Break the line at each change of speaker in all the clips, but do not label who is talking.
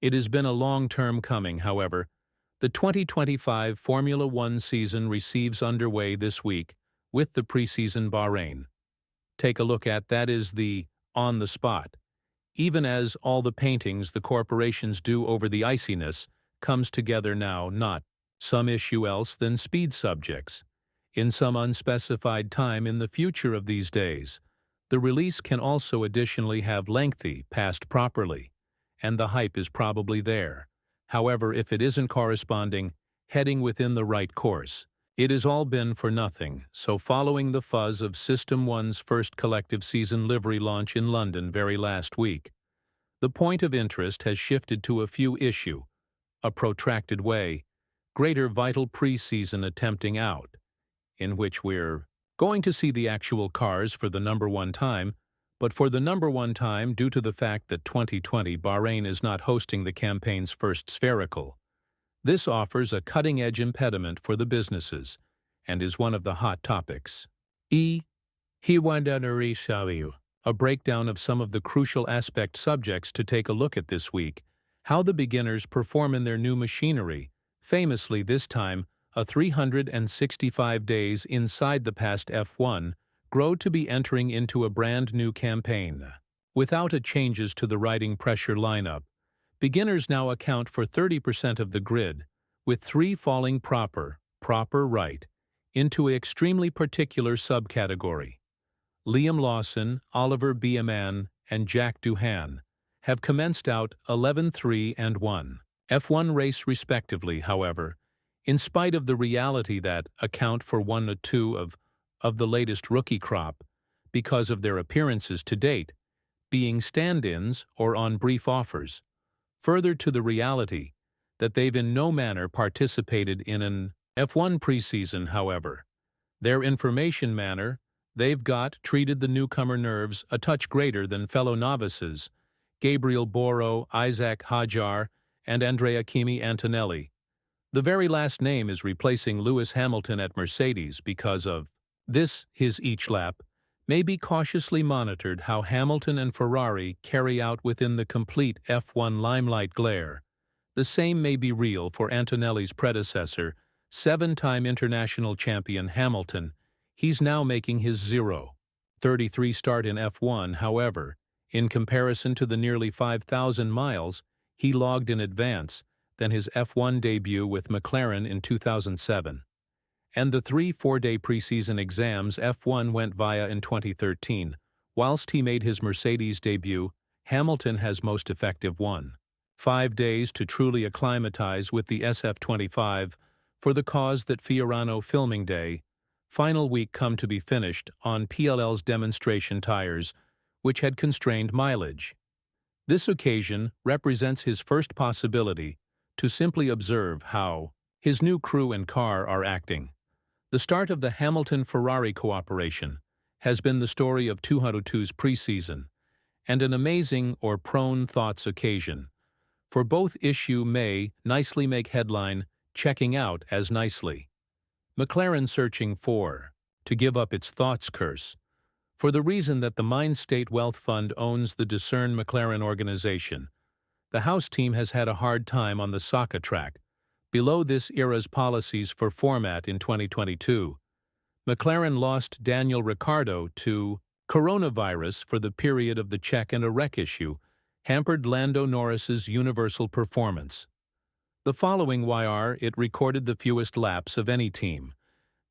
It has been a long term coming, however. The 2025 Formula One season receives underway this week with the preseason Bahrain. Take a look at that is the on the spot. Even as all the paintings the corporations do over the iciness comes together now, not some issue else than speed subjects. In some unspecified time in the future of these days, the release can also additionally have lengthy passed properly, and the hype is probably there. However, if it isn't corresponding, heading within the right course, it has all been for nothing. So following the fuzz of System 1's first collective season livery launch in London very last week, the point of interest has shifted to a few issue, a protracted way, greater vital pre-season attempting out, in which we're going to see the actual cars for the number one time, but for the number one time due to the fact that 2020 Bahrain is not hosting the campaign's first spherical. This offers a cutting-edge impediment for the businesses, and is one of the hot topics. A breakdown of some of the crucial aspect subjects to take a look at this week, how the beginners perform in their new machinery, famously this time, a 365 days inside the past F1, grow to be entering into a brand new campaign. Without a changes to the riding pressure lineup, beginners now account for 30% of the grid, with 3 falling proper right, into an extremely particular subcategory. Liam Lawson, Oliver Beeman, and Jack Doohan have commenced out 11-3 and 1 F1 race respectively, however, in spite of the reality that account for 1 or 2 of the latest rookie crop, because of their appearances to date, being stand-ins or on brief offers, further to the reality that they've in no manner participated in an F1 preseason, however. Their information manner, they've treated the newcomer nerves a touch greater than fellow novices, Gabriel Boro, Isaac Hajar, and Andrea Kimi Antonelli. The very last name is replacing Lewis Hamilton at Mercedes because of this, his each lap, may be cautiously monitored how Hamilton and Ferrari carry out within the complete F1 limelight glare. The same may be real for Antonelli's predecessor, 7-time international champion Hamilton. He's now making his 0.33 start in F1, however, in comparison to the nearly 5,000 miles he logged in advance than his F1 debut with McLaren in 2007. And the 3 4-day preseason exams F1 went via in 2013, whilst he made his Mercedes debut, Hamilton has most effective 5 days to truly acclimatize with the SF25 for the cause that Fiorano filming day, final week come to be finished on PLL's demonstration tires, which had constrained mileage. This occasion represents his first possibility to simply observe how his new crew and car are acting. The start of the Hamilton-Ferrari cooperation has been the story of 202's preseason, and an amazing or prone thoughts occasion, for both issue may nicely make headline checking out as nicely. McLaren searching for to give up its thoughts curse, for the reason that the Mindstate Wealth Fund owns the Discern McLaren organization. The house team has had a hard time on the SOCA track, below this era's policies for format in 2022. McLaren lost Daniel Ricciardo to coronavirus for the period of the check and a wreck issue, hampered Lando Norris's universal performance. The following YR, it recorded the fewest laps of any team.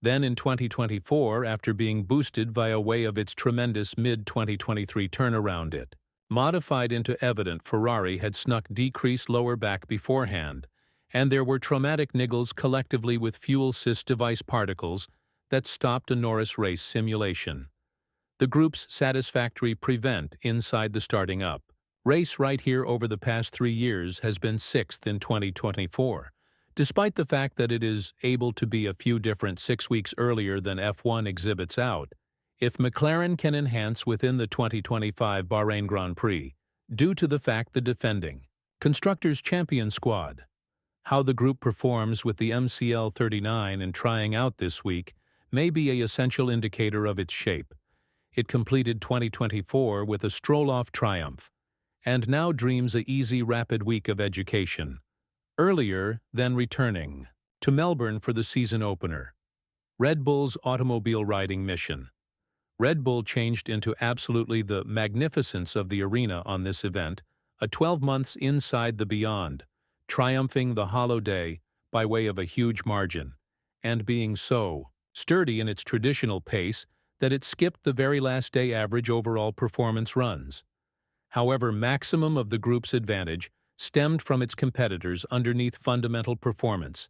Then in 2024, after being boosted via way of its tremendous mid-2023 turnaround, it modified into evident Ferrari had snuck decreased lower back beforehand, and there were traumatic niggles collectively with fuel sys device particles that stopped a Norris race simulation. The group's satisfactory prevent inside the starting up race right here over the past 3 years has been 6th in 2024, despite the fact that it is able to be a few different 6 weeks earlier than F1 exhibits out. If McLaren can enhance within the 2025 Bahrain Grand Prix, due to the fact the defending Constructors' Champion squad, how the group performs with the MCL 39 and trying out this week may be a essential indicator of its shape. It completed 2024 with a stroll-off triumph, and now dreams a easy, rapid week of education. Earlier, then returning to Melbourne for the season opener. Red Bull's automobile riding mission. Red Bull changed into absolutely the magnificence of the arena on this event, a 12 months inside the beyond, triumphing the hollow day by way of a huge margin, and being so sturdy in its traditional pace that it skipped the very last day average overall performance runs. However, maximum of the group's advantage stemmed from its competitors underneath fundamental performance.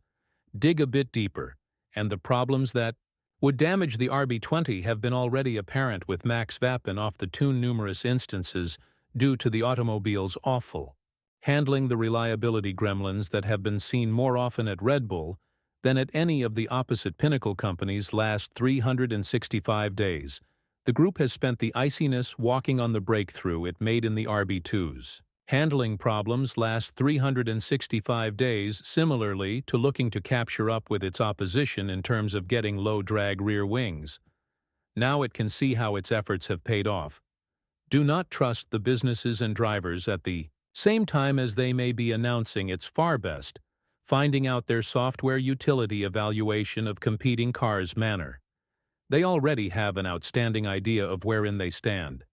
Dig a bit deeper, and the problems that would damage the RB20 have been already apparent, with Max Verstappen off the tune numerous instances due to the automobile's awful handling, the reliability gremlins that have been seen more often at Red Bull than at any of the opposite pinnacle companies last 365 days. The group has spent the iciness walking on the breakthrough it made in the RB2's handling problems last 365 days, similarly to looking to capture up with its opposition in terms of getting low-drag rear wings. Now it can see how its efforts have paid off. Do not trust the businesses and drivers at the same time as they may be announcing its far best, finding out their software utility evaluation of competing cars' manner. They already have an outstanding idea of wherein they stand.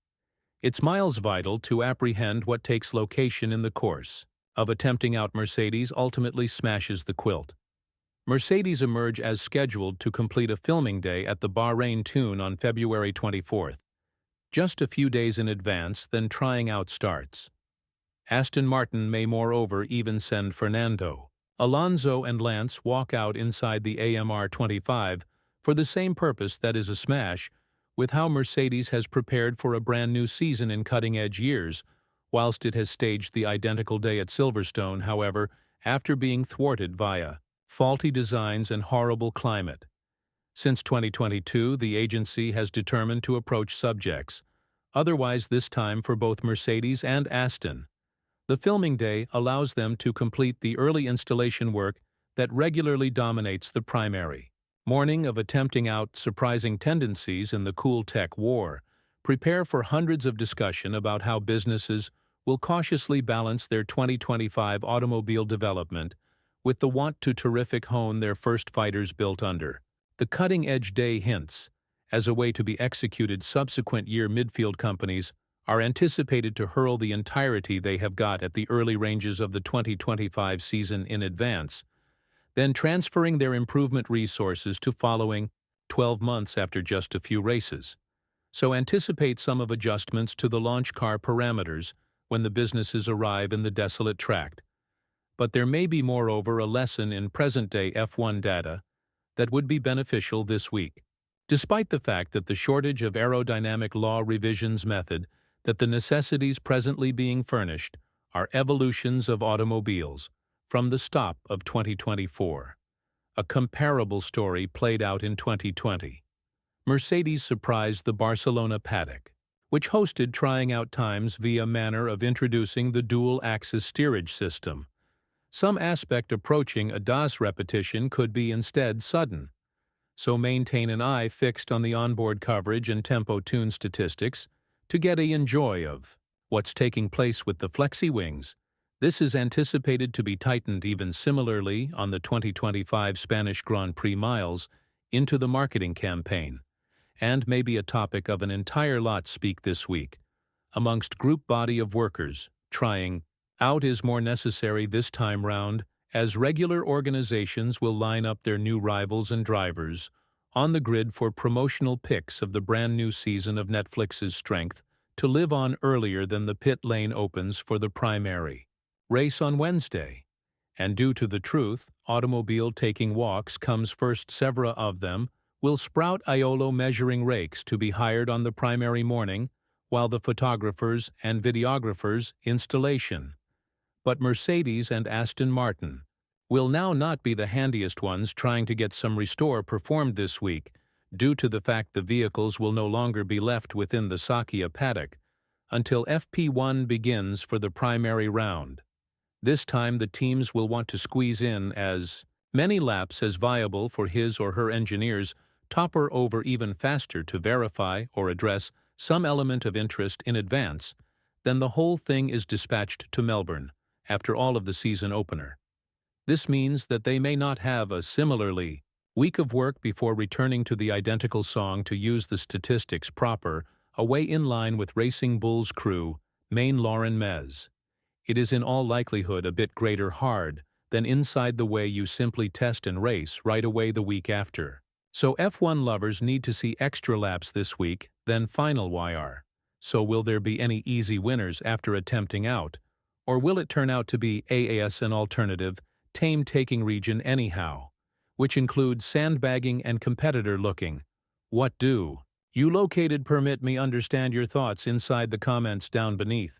It's miles vital to apprehend what takes location in the course of attempting out. Mercedes ultimately smashes the quilt. Mercedes emerge as scheduled to complete a filming day at the Bahrain Tune on February 24th, just a few days in advance than trying out starts. Aston Martin may moreover even send Fernando Alonso and Lance walk out inside the AMR 25 for the same purpose. That is a smash with how Mercedes has prepared for a brand new season in cutting-edge years, whilst it has staged the identical day at Silverstone, however, after being thwarted via faulty designs and horrible climate. Since 2022, the agency has determined to approach subjects otherwise this time for both Mercedes and Aston. The filming day allows them to complete the early installation work that regularly dominates the primary morning of attempting out surprising tendencies in the cool tech war. Prepare for hundreds of discussion about how businesses will cautiously balance their 2025 automobile development with the want to terrific hone their first fighters built under the cutting-edge day hints. As a way to be executed, subsequent year midfield companies are anticipated to hurl the entirety they have got at the early ranges of the 2025 season in advance, then transferring their improvement resources to following 12 months after just a few races. So anticipate some of adjustments to the launch car parameters when the businesses arrive in the desolate tract. But there may be moreover a lesson in present-day F1 data that would be beneficial this week. Despite the fact that the shortage of aerodynamic law revisions method that the necessities presently being furnished are evolutions of automobiles from the stop of 2024. A comparable story played out in 2020. Mercedes surprised the Barcelona paddock, which hosted trying out times via manner of introducing the dual-axis steerage system. Some aspect approaching a DAS repetition could be instead sudden. So maintain an eye fixed on the onboard coverage and tempo tune statistics to get a enjoy of what's taking place with the flexi wings. This is anticipated to be tightened even similarly on the 2025 Spanish Grand Prix miles into the marketing campaign, and may be a topic of an entire lot speak this week. Amongst group body of workers, trying out is more necessary this time round, as regular organizations will line up their new rivals and drivers on the grid for promotional pics of the brand new season of Netflix's Strength to live on earlier than the pit lane opens for the primary race on Wednesday. And due to the truth, automobile taking walks comes first. Several of them will sprout Iolo measuring rakes to be hired on the primary morning, while the photographers and videographers installation. But Mercedes and Aston Martin will now not be the handiest ones trying to get some restore performed this week, due to the fact the vehicles will no longer be left within the Sakhya paddock until FP1 begins for the primary round. This time the teams will want to squeeze in as many laps as viable for his or her engineers, topper over even faster to verify or address some element of interest in advance then the whole thing is dispatched to Melbourne, after all of the season opener. This means that they may not have a similarly week of work before returning to the identical song to use the statistics proper, away in line with Racing Bull's crew, Main Lauren Mez. It is in all likelihood a bit greater hard than inside the way you simply test and race right away the week after. So F1 lovers need to see extra laps this week, then final YR. So will there be any easy winners after attempting out? Or will it turn out to be AAS an alternative, tame-taking region anyhow, which includes sandbagging and competitor looking? What do you located permit me understand your thoughts inside the comments down beneath.